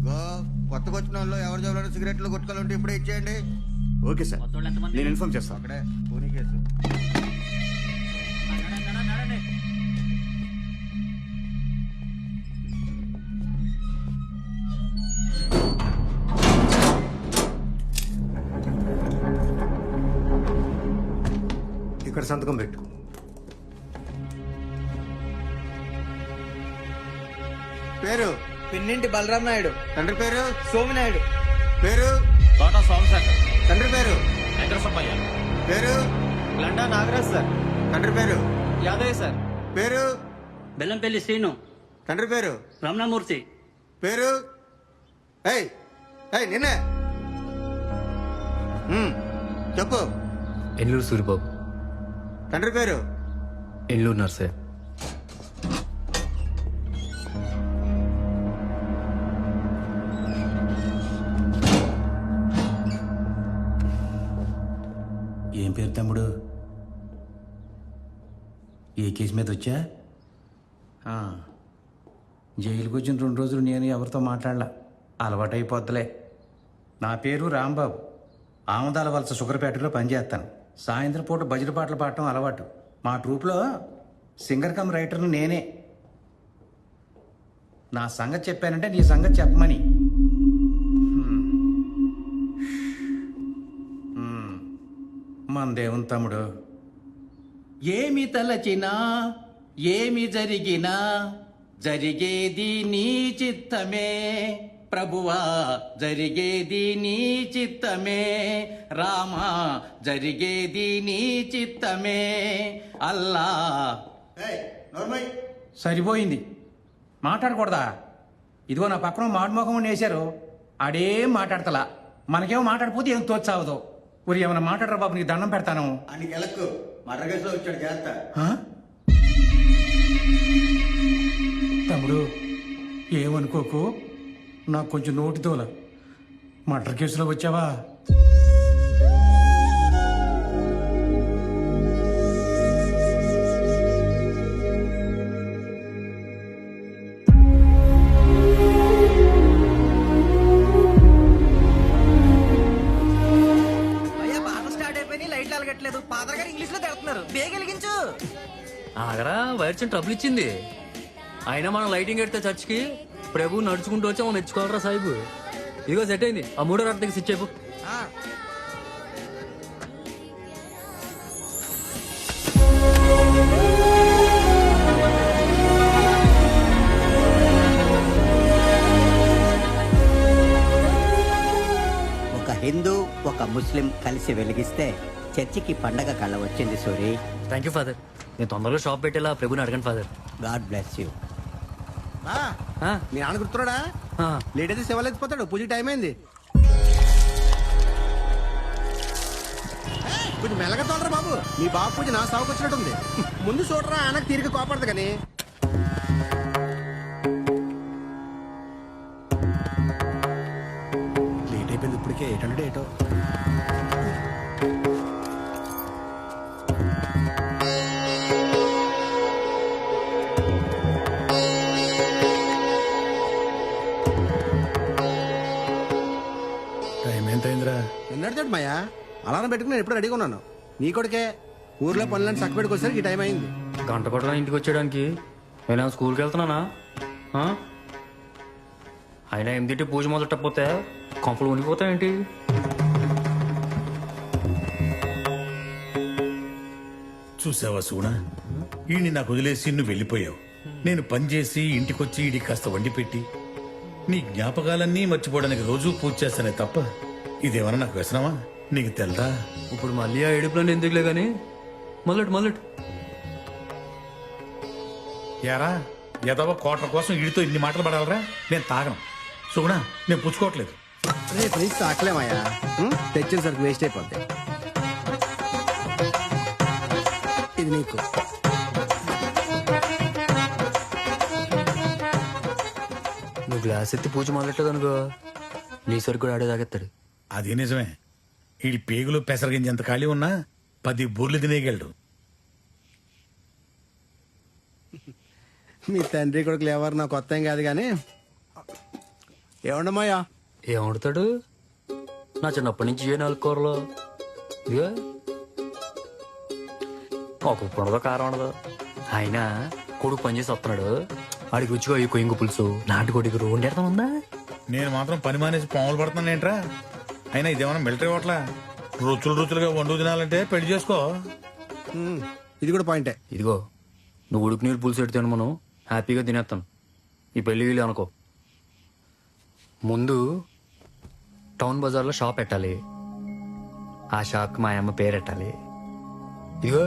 Go కొత్తగా వచ్చిన వాళ్ళు ఎవరి జోబులో సిగరెట్లు కొట్టుకొని ఉంటే ఇప్పుడే ఇచ్చేయండి. ఓకే సార్, నేను ఇన్ఫార్మ్ చేస్తాను. అక్కడే పోనీ కేసు. ఇక్కడ సంతకం పెట్టు. పేరు పిన్నింటి బలరాం నాయుడు. తండ్రి పేరు సోమినాయుడు. పేరు తోట సోమశేఖర్. తండ్రి పేరు వెంకటసుబ్బయ్య. పేరు లండా నాగరాజ్ సార్. తండ్రి పేరు యాదయ్య సార్. పేరు బెల్లంపల్లి శ్రీను. తండ్రి పేరు రమణమూర్తి. పేరు ఏయ్ ఏయ్ నిన్నే చెప్పు. ఎల్లూరు సూరిబాబు. తండ్రి పేరు ఎల్లూరు నర్సే. ఏం పేరు తమ్ముడు? ఏ కేసు మీద వచ్చా? జైలుకి వచ్చిన 2 రోజులు నేను ఎవరితో మాట్లాడలా, అలవాటైపోద్దులే. నా పేరు రాంబాబు. ఆమదాల వలస షుగర్పేటలో పనిచేస్తాను. సాయంత్రం పూట భజన పాటలు పాడటం అలవాటు. మా ట్రూప్లో సింగర్ కమ్ రైటర్ను నేనే. నా సంగతి చెప్పానంటే నీ సంగతి చెప్పమని. మందేవం తమ్ముడు. ఏమి తలచినా ఏమి జరిగినా జరిగేది నీ చిత్తమే ప్రభువా, జరిగేది నీ చిత్తమే రామా, జరిగేది నీ చిత్తమే అల్లా. సరిపోయింది, మాట్లాడకూడదా? ఇదిగో నా పక్కన మాడుమోహం వేశారు, ఆడేం మాట్లాడతలా. మనకేమో మాట్లాడిపోతే ఏం తోచావదు. ఊరి ఏమైనా మాట్లాడరా బాబు, నీకు దండం పెడతాను. అని గెలకు మర్డర్ కేసులో వచ్చాడు చేస్తా. తమ్ముడు ఏమనుకోకు, నాకు కొంచెం నోటితోల. మర్డర్ కేసులో వచ్చావా? అయ్యా పాటలు స్టార్ట్ అయిపోయి లైట్లు వెలగట్లేదు. పాత్ర గారు ఇంగ్లీష్ లో తిడుతున్నారు. బేగ వెలిగించు. ఆగరా, వైర్స్ ట్రబుల్ ఇచ్చింది. అయినా మనం లైటింగ్ ఎడితే చర్చికి ప్రభు నడుచుకుంటూ వచ్చా మనం తెచ్చుకోవాలరా సాహిబు. ఇదిగో సెట్ అయింది. ఆ 3వ రాత్రికి స్విచ్ అయిపో. ఒక హిందూ ఒక ముస్లిం కలిసి వెలిగిస్తే చర్చికి పండగ కళ వచ్చింది సూరి. Thank you father. నేను తొందరలో షాప్ పెట్టేలా ప్రభుని అడగండి ఫాదర్. God bless you. మీ నాన్న గుర్తున్నాడా? లేట్ అయితే శివాలు ఎత్తిపోతాడు. పూజ టైం అయింది. కొంచెం మెల్లగా తోలరా బాబు. మీ బాబు పూజ నా సాగుకు వచ్చినట్టుంది. ముందు చూడరా, ఆయనకు తీరిక కోపడదు కానీ. లేట్ అయిపోయింది ఇప్పటికే. 800 ఏటో. టైం ఎంత అయిందిరా? నిన్నటితోటి మాయా అలారం పెట్టుకుని నేను ఎప్పుడు రెడీగా ఉన్నాను. నీ కొడుకే ఊర్లో పనులను చక్కబెట్టుకు వచ్చేసరికి ఈ టైం అయింది. గంట పడరా ఇంటికి వచ్చేయడానికి? నేను స్కూల్కి వెళ్తున్నానా? అయినా ఏమిటి పూజ మొదలెట్టకపోతే కొంపలు ఉనిపోతాయేంటి? చూసావా సూనా, ఈయన్ని నాకు వదిలేసి నువ్వు వెళ్ళిపోయావు. నేను పనిచేసి ఇంటికొచ్చి ఈడి కాస్త వండి పెట్టి నీ జ్ఞాపకాలన్నీ మర్చిపోవడానికి రోజూ పూజ చేస్తానే తప్ప ఇదేమన్నా నాకు వ్యసనమా? నీకు తెల్దా? ఇప్పుడు మళ్ళీ ఆ ఏడుపులని ఎందుకులే గాని మొదలెట్టు. యారా ఎదవ కోట్ల కోసం ఈడితో ఇన్ని మాటలు పడాలరా? నేను తాగను సుగుణ, నేను పుచ్చుకోవట్లేదు. రేపు నుంచి తాకలేమయ్యా. తెచ్చిన సరికి వేస్ట్ అయిపోద్ది. ఇది నీకు. నువ్వు గ్లాస్ ఎత్తి పూజ మొదలెట్టదు అనుకో, నీ సరికి కూడా ఆడే తాగెత్తాడు. అది నిజమే. ఈడి పేగులు పెసరగింజంత ఖాళీ ఉన్నా 10 బూర్లు తినేయగలడు. మీ తండ్రి కొడుకులు ఎవరు నాకు కొత్త ఏం కాదు కానీ ఏమండమ్మయ్యా? ఏం వండుతాడు? నా చిన్నప్పటి నుంచి ఏ నాలుగు కూరలు ఇదిగో ఒక ఉప్పు ఉండదు, కారం ఉండదు. అయినా కొడుకు పనిచేసి వస్తున్నాడు, ఆడికి రుచిగా ఈ కొయ్యింగు పులుసు నాటుకోడికి వండేస్తాం ఉందా? నేను మాత్రం పని మానేసి పాములు పడుతున్నాను ఏంట్రా? అయినా ఇదేమన్నా మిలిటరీ హోటలా? రుచులుగా వండు తినాలంటే పెళ్లి చేసుకో. ఇది కూడా పాయింటే. ఇదిగో నువ్వు ఉడుకు నీళ్ళు పులుసు పెడితే మనం హ్యాపీగా తినేస్తాం. ఈ పెళ్లి వీళ్ళు అనుకో. ముందు టౌన్ బజార్లో షాప్ పెట్టాలి, ఆ షాప్కి మా అమ్మ పేరు పెట్టాలి. ఇదిగో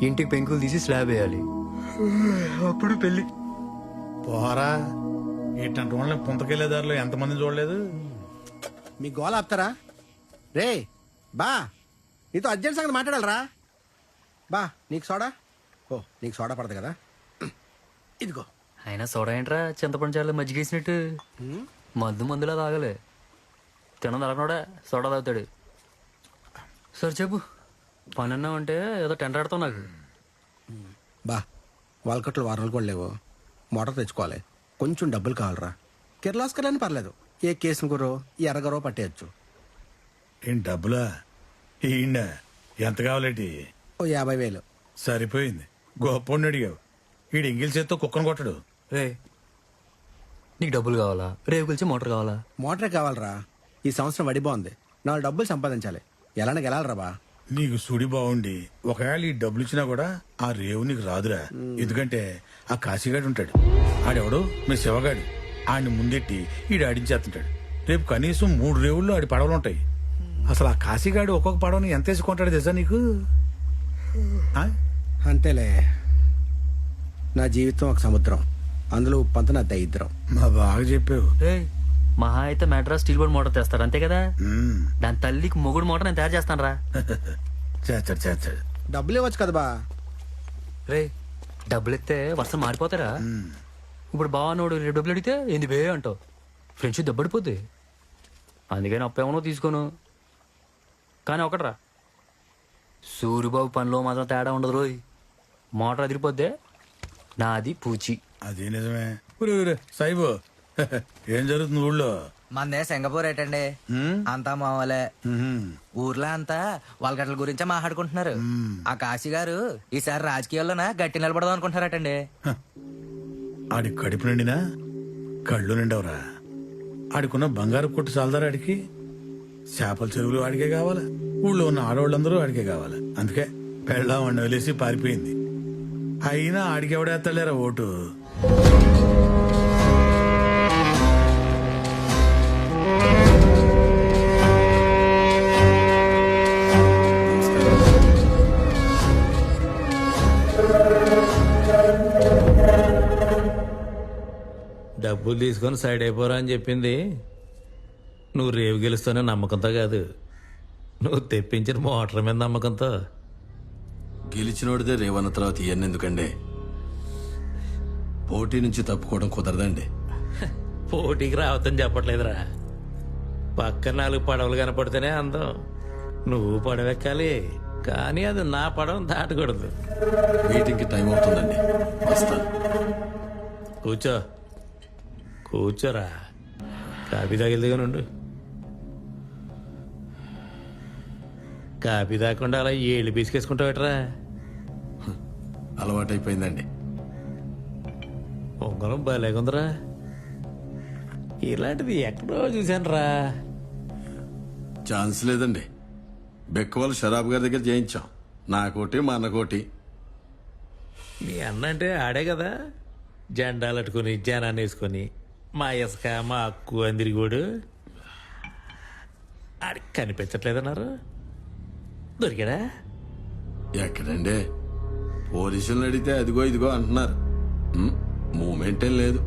ఇంటికి పెంకులు తీసి స్లాబ్ వేయాలి, అప్పుడు పెళ్లి. పోరా, ఇట్లాంటి వాళ్ళని పుంతకెళ్ళేదారిలో ఎంతమందిని చూడలేదు. మీ గోల ఆపుతారా? రే బా, నీతో అర్జెంట్ సంగతి మాట్లాడాలరా. బా నీకు సోడా? ఓ నీకు సోడా పడదు కదా, ఇదిగో. అయినా సోడా ఏంట్రా, చింతపండు చాలు మజ్జిగేసినట్టు. మందులా తాగలే, తినం తలనోడా సోడా తాగుతాడు. సరే చెప్పు, పని అన్నా అంటే ఏదో టెండర్ ఆడతావు నాకు. బా వాల్కట్లు వారాలు కూడా లేవు, మోటార్ తెచ్చుకోవాలి, కొంచెం డబ్బులు కావాలరా. కిర్లాస్కర్ అని పర్లేదు, ఏ కేసును గురో ఎర్రగరో పట్టేయచ్చు. ఏం డబ్బులా? ఈయన ఎంత కావాలేటి? ఓ 50,000. సరిపోయింది, గొప్ప అడిగావు. ఈడు ఎంగిల్ చేత్తో కుక్కను కొట్టడు. రే నీకు డబ్బులు కావాలా, రేపు కలిసి మోటార్ కావాలా? మోటరే కావాలరా, ఈ సంవత్సరం వడి బాగుంది, 4 డబ్బులు సంపాదించాలి, ఎలానే గెలాలరా బా. నీకు సుడి బాగుండి ఒకవేళ ఈ డబ్బులు ఇచ్చినా కూడా ఆ రేవు నీకు రాదురా. ఎందుకంటే ఆ కాశీగాడు ఉంటాడు, ఆడెవడు మీ శివగాడు, ఆడిని ముందెట్టి ఈడు ఆడించేస్తుంటాడు. రేపు కనీసం 3 రేవుల్లో ఆడి పడవలు ఉంటాయి. అసలు ఆ కాశీగాడు ఒక్కొక్క పడవని ఎంత వేసుకుంటాడు తెలుసా నీకు? అంతేలే, నా జీవితం ఒక సముద్రం, అందులో ఉప్పంత నా దరిద్రం. మా బాగా చెప్పావు. రే మహా అయితే మెడ్రాస్ స్టీల్ బోర్డ్ మోటార్ తెస్తాడు అంతే కదా. మ్మ్. దాని తల్లికి మొగుడు మోటార్ నేను తయారు చేస్తాను రా. చేస్తాడు. డబ్బులు ఇవ్వచ్చు కదా బా. రే డబ్బులు ఇస్తే వర్షం మారిపోతారా? ఇప్పుడు బావనోడు రేపు డబ్బులు అడిగితే ఏంది బే అంటావు, ఫ్రెండ్షిప్ దెబ్బడిపోద్ది. అందుకని అప్పేమనో తీసుకోను. కానీ ఒకట్రా, సూరిబాబు పనిలో మాత్రం తేడా ఉండదు రోయ్. మోటార్ అదిరిపోద్దే నాది పూచి. అదే నిజమే. ఊరే సాయిబు, ఏం జరుగుతుంది ఊళ్ళో? మందే సింగపూర్ ఏటండి, అంతా మామూలే. ఊర్లో అంతా వాళ్ళ గట్ల గురించే మాట్లాడుకుంటున్నారు. ఆ కాశీ గారు ఈసారి రాజకీయాల్లోనా గట్టి నిలబడదాం అనుకుంటున్నారటండి. ఆడి కడుపు నిండినా కళ్ళు నిండవరా? ఆడికున్న బంగారు కొట్టు చాలదారా ఆడికి? చేపల చెరువులు ఆడికే కావాలా, ఊళ్ళో ఉన్న ఆడవాళ్ళందరూ ఆడికే కావాలి. అందుకే పెళ్ళామని వదిలేసి పారిపోయింది. అయినా ఆడికి ఎవడేస్తాలేరా ఓటు? డబ్బులు తీసుకొని సైడ్ అయిపోరా అని చెప్పింది నువ్వు రేవు గెలుస్తానే నమ్మకంతో కాదు, నువ్వు తెప్పించిన మోటార్ మీద నమ్మకంతో. గెలిచినోడిదే రేవన్న తర్వాత ఇవన్నీ ఎందుకండి? పోటీ నుంచి తప్పుకోవడం కుదరదండి. పోటీకి రావద్దని చెప్పట్లేదురా, పక్కన 4 పడవలు కనపడితేనే అందం. నువ్వు పడవెక్కాలి, కానీ అది నా పడవ దాటకూడదు. మీటింగ్కి టైం అవుతుందండి, వస్తాను. కూర్చోరా, కాపీ తాగిల్దిగా నుండు. కాపీ తాగకుండా అలా ఏళ్ళు పీసుకేసుకుంటావేట్రా? అలవాటైపోయిందండి. పొంగలం భలేగుందిరా, ఇలాంటిది ఎక్కడో చూశాను రా. ఛాన్స్ లేదండి, బెక్కవాళ్ళు షరాబ్ గారి దగ్గర చేయించాం. నాకోటి మా అన్నకోటి. మీ అన్న అంటే ఆడే కదా, జెండాలు అట్టుకుని జనాన్ని వేసుకొని మా ఇసుక మా అక్కు అందిరిగోడు. ఆడికి కనిపించట్లేదన్నారు, దొరికాడా? ఎక్కడండి, పోలీసులను అడిగితే అదిగో ఇదిగో అంటున్నారు. మూమెంట్ ఏం లేదు.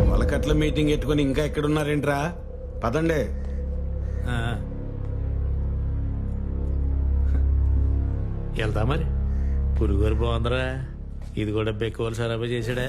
మొలకట్ల మీటింగ్ పెట్టుకుని ఇంకా ఎక్కడున్నారేంట్రా? పదండి. వెళ్తా మరి. పురుగోరు బాగుందిరా. ఇది కూడా బెక్కువలు సరాబా చేశాడా?